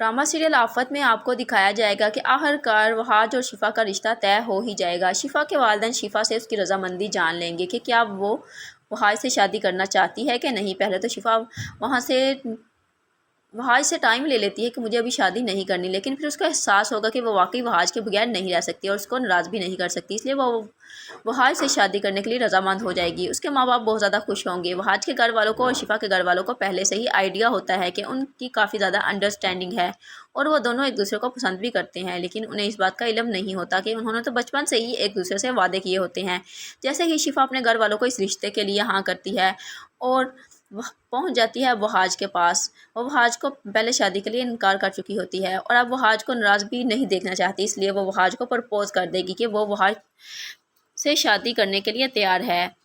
Drama serial आफत में आपको दिखाया जाएगा कि आखिरकार वहाज और शिफा का रिश्ता तय हो ही जाएगा। शिफा के वालिदैन शिफा से उसकी रजामंदी जान लेंगे कि क्या वो वहाज से शादी करना चाहती है कि नहीं। पहले तो शिफा वहाज से टाइम ले लेती है कि मुझे अभी शादी नहीं करनी, लेकिन फिर उसको एहसास होगा कि वो वाकई वहाज के बगैर नहीं रह सकती और उसको नाराज़ भी नहीं कर सकती, इसलिए वो वहाज से शादी करने के लिए रजामंद हो जाएगी। उसके माँ बाप बहुत ज़्यादा खुश होंगे। वहाज के घर वालों को और शिफा के घर वालों को पहले से ही आइडिया होता है कि उनकी काफ़ी ज़्यादा अंडरस्टैंडिंग है और वो दोनों एक दूसरे को पसंद भी करते हैं, लेकिन उन्हें इस बात का इल्म नहीं होता कि उन्होंने तो बचपन से ही एक दूसरे से वादे किए होते हैं। जैसे ही शिफा अपने घर वालों को इस रिश्ते के लिए हाँ करती है और वह पहुंच जाती है वहाज के पास। वो वहाज को पहले शादी के लिए इनकार कर चुकी होती है और अब वहाज को नाराज़ भी नहीं देखना चाहती, इसलिए वो वहाज को प्रपोज कर देगी कि वो वहाज से शादी करने के लिए तैयार है।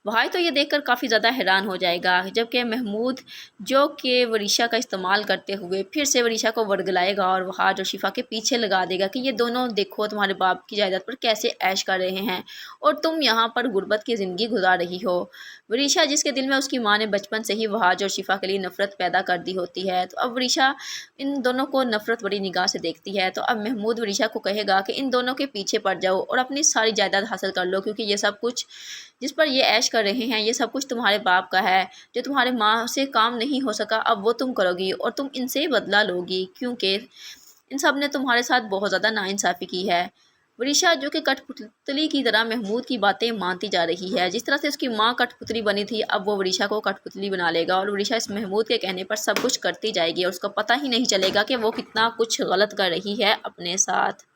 वहाज तो ये देखकर काफ़ी ज़्यादा हैरान हो जाएगा, जबकि महमूद जो कि वरीशा का इस्तेमाल करते हुए फिर से वरीशा को वर्गलाएगा और वहाज और शिफा के पीछे लगा देगा कि ये दोनों देखो तुम्हारे बाप की जायदाद पर कैसे ऐश कर रहे हैं और तुम यहाँ पर गुर्बत की ज़िंदगी गुजार रही हो। वरीशा जिसके दिल में उसकी माँ ने बचपन से ही वहाज और शिफा के लिए नफ़रत पैदा कर दी होती है, तो अब वरीशा इन दोनों को नफ़रत बड़ी निगाह से देखती है। तो अब महमूद वरीशा को कहेगा कि इन दोनों के पीछे पड़ जाओ और अपनी सारी जायदाद हासिल कर लो, क्योंकि ये सब कुछ जिस पर ये ऐश कर रहे हैं ये सब कुछ तुम्हारे बाप का है। जो तुम्हारे माँ से काम नहीं हो सका अब वो तुम करोगी और तुम इनसे बदला लोगी, क्योंकि इन सब ने तुम्हारे साथ बहुत ज़्यादा नाइंसाफ़ी की है। वरीशा जो कि कठपुतली की तरह महमूद की बातें मानती जा रही है, जिस तरह से उसकी माँ कठपुतली बनी थी अब वो वरीशा को कठपुतली बना लेगा और वरीशा इस महमूद के कहने पर सब कुछ करती जाएगी और उसको पता ही नहीं चलेगा कि वो कितना कुछ गलत कर रही है अपने साथ।